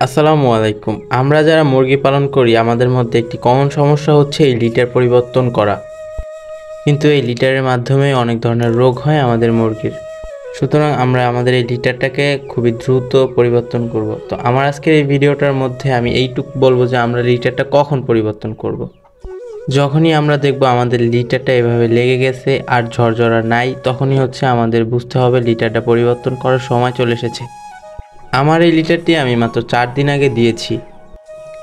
আসসালামু আলাইকুম। আমরা যারা মুরগি পালন করি আমাদের মধ্যে একটি কমন সমস্যা হচ্ছে এই লিটার পরিবর্তন করা। কিন্তু এই লিটারের মাধ্যমে অনেক ধরনের রোগ হয় আমাদের মুরগির। সুতরাং আমরা আমাদের এই লিটারটাকে খুবই দ্রুত পরিবর্তন করব। তো আমার আজকের এই ভিডিওটার মধ্যে আমি এইটুকু বলবো যে আমরা লিটারটা কখন পরিবর্তন করব। যখনই আমরা দেখব আমাদের লিটারটা এভাবে লেগে গেছে আর ঝরঝরা নাই, তখনই হচ্ছে আমাদের বুঝতে হবে লিটারটা পরিবর্তন করার সময় চলে এসেছে। আমার এই লিটারটি আমি মাত্র 4 দিন আগে দিয়েছি,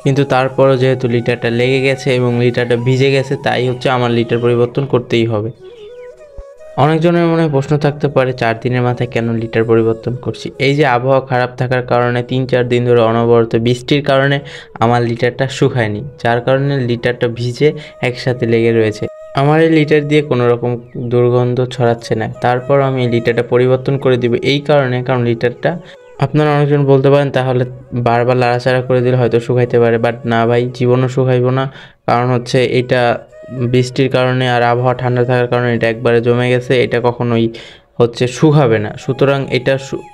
কিন্তু তারপরও যেহেতু লিটারটা লেগে গেছে এবং লিটারটা ভিজে গেছে, তাই হচ্ছে আমার লিটার পরিবর্তন করতেই হবে। অনেকজনের মনে প্রশ্ন থাকতে পারে 4 দিনের মাথায় কেন লিটার পরিবর্তন করছি। এই যে আবহাওয়া খারাপ থাকার কারণে 3-4 দিন ধরে অনবরত বৃষ্টির কারণে আমার লিটারটা শুকায়নি, যার কারণে লিটারটা ভিজে একসাথে লেগে রয়েছে। আমার এই লিটার দিয়ে কোনো রকম দুর্গন্ধ ছড়াচ্ছে না, তারপর আমি এই লিটারটা পরিবর্তন করে দিব এই কারণে, কারণ লিটারটা আপনারা অনেকজন বলতে পারেন তাহলে বারবার নাড়াচাড়া করে দিলে হয়তো শুকাইতে পারে, বাট না ভাই, জীবনও শুকাইব না। কারণ হচ্ছে এটা বৃষ্টির কারণে আর আবহাওয়া ঠান্ডা থাকার কারণে এটা একবারে জমে গেছে, এটা কখনোই হচ্ছে শুকাবে না। সুতরাং এটা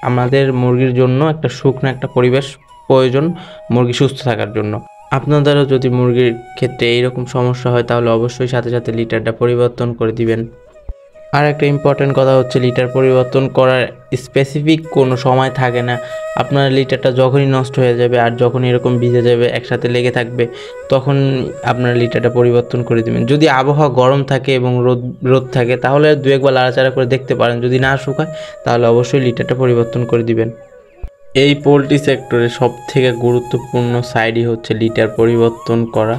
আমাদের মুরগির জন্য একটা শুকনো একটা পরিবেশ প্রয়োজন মুরগি সুস্থ থাকার জন্য। আপনাদেরও যদি মুরগির ক্ষেত্রে এইরকম সমস্যা হয় তাহলে অবশ্যই সাথে সাথে লিটারটা পরিবর্তন করে দিবেন। আর একটা ইম্পর্টেন্ট কথা হচ্ছে লিটার পরিবর্তন করার স্পেসিফিক কোনো সময় থাকে না। আপনার লিটারটা যখনই নষ্ট হয়ে যাবে আর যখন এরকম ভিজে যাবে একসাথে লেগে থাকবে, তখন আপনার লিটারটা পরিবর্তন করে দেবেন। যদি আবহাওয়া গরম থাকে এবং রোদ রোদ থাকে তাহলে 2-1বার নাড়াচাড়া করে দেখতে পারেন, যদি না শুকায় তাহলে অবশ্যই লিটারটা পরিবর্তন করে দিবেন। এই পোলট্রি সেক্টরে সবথেকে গুরুত্বপূর্ণ সাইডই হচ্ছে লিটার পরিবর্তন করা,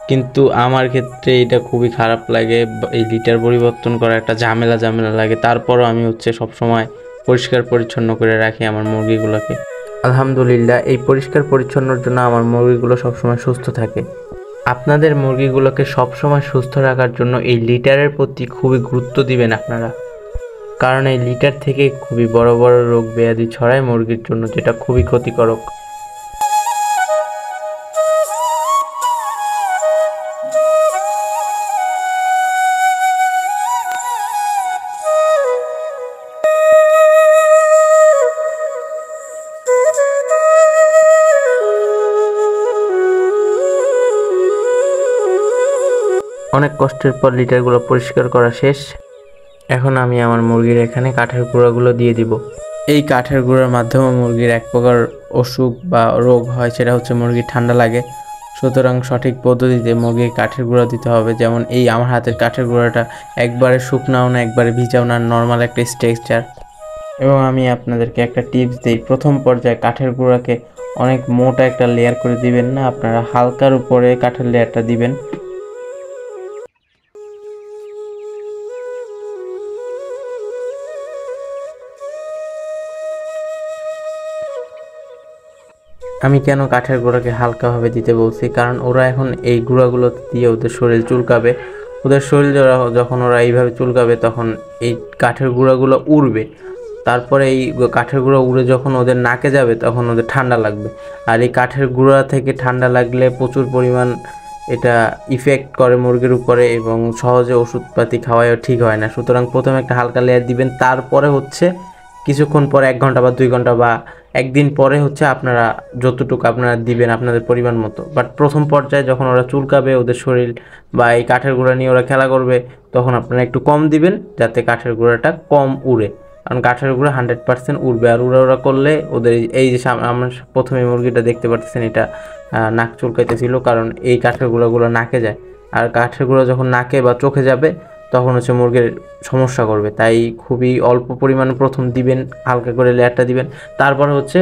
কিন্তু আমার ক্ষেত্রে এটা খুবই খারাপ লাগে। এই লিটার পরিবর্তন করা একটা ঝামেলা লাগে। তারপরও আমি হচ্ছে সবসময় পরিষ্কার পরিচ্ছন্ন করে রাখি আমার মুরগিগুলোকে। আলহামদুলিল্লাহ, এই পরিষ্কার পরিচ্ছন্নর জন্য আমার মুরগিগুলো সবসময় সুস্থ থাকে। আপনাদের মুরগিগুলোকে সবসময় সুস্থ রাখার জন্য এই লিটারের প্রতি খুবই গুরুত্ব দিবেন আপনারা, কারণ এই লিটার থেকে খুবই বড় বড় রোগ ব্যাধি ছড়ায় মুরগির জন্য, যেটা খুবই ক্ষতিকারক। অনেক কষ্টের পর লিটারগুলো পরিষ্কার করা শেষ। এখন আমি আমার মুরগির এখানে কাঠের গুঁড়াগুলো দিয়ে দিব। এই কাঠের গুঁড়ার মাধ্যমে মুরগির এক প্রকার অসুখ বা রোগ হয়, সেটা হচ্ছে মুরগির ঠান্ডা লাগে। সুতরাং সঠিক পদ্ধতিতে মুরগির কাঠের গুঁড়া দিতে হবে। যেমন এই আমার হাতের কাঠের গুঁড়াটা একবারে শুকনাও না একবারে ভিজাও না, নর্মাল একটা স্ট্রাকচার। এবং আমি আপনাদেরকে একটা টিপস দিই, প্রথম পর্যায়ে কাঠের গুঁড়াকে অনেক মোটা একটা লেয়ার করে দিবেন না, আপনারা হালকার উপরে কাঠের লেয়ারটা দিবেন। আমি কেন কাঠের গুঁড়াকে হালকাভাবে দিতে বলছি, কারণ ওরা এখন এই গুঁড়াগুলো দিয়ে ওদের শরীর চুলকাবে। ওদের শরীর যখন ওরা এইভাবে চুলকাবে তখন এই কাঠের গুঁড়াগুলো উড়বে। তারপরে এই কাঠের গুঁড়া উড়ে যখন ওদের নাকে যাবে তখন ওদের ঠান্ডা লাগবে। আর এই কাঠের গুঁড়া থেকে ঠান্ডা লাগলে প্রচুর পরিমাণ এটা ইফেক্ট করে মুরগির উপরে এবং সহজে ওষুধপাতি খাওয়ায়ও ঠিক হয় না। সুতরাং প্রথমে একটা হালকা লেয়ার দিবেন, তারপরে হচ্ছে কিছুক্ষণ পরে 1 ঘন্টা বা 2 ঘন্টা বা একদিন পরে হচ্ছে আপনারা যতটুকু আপনারা দিবেন আপনাদের পরিমাণ মতো। বাট প্রথম পর্যায়ে যখন ওরা চুলকাবে ওদের শরীর বা এই কাঠের গুঁড়া নিয়ে ওরা খেলা করবে, তখন আপনারা একটু কম দিবেন যাতে কাঠের গুঁড়াটা কম উড়ে। কারণ কাঠের গুঁড়া 100% উড়বে, আর উড়া করলে ওদের এই যে আমরা প্রথমে মুরগিটা দেখতে পাচ্ছেন এটা নাক চুলকাইতেছিল, কারণ এই কাঠের গুঁড়াগুলো নাকে যায়। আর কাঠের গুঁড়া যখন নাকে বা চোখে যাবে তখন হচ্ছে মুরগির সমস্যা করবে। তাই খুবই অল্প পরিমাণে প্রথম দিবেন, হালকা করে লেয়ারটা দিবেন, তারপরে হচ্ছে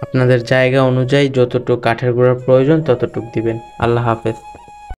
আপনাদের জায়গা অনুযায়ী যতটুকু কাঠের গুঁড়ার প্রয়োজন ততটুকু দিবেন। আল্লাহ হাফেজ।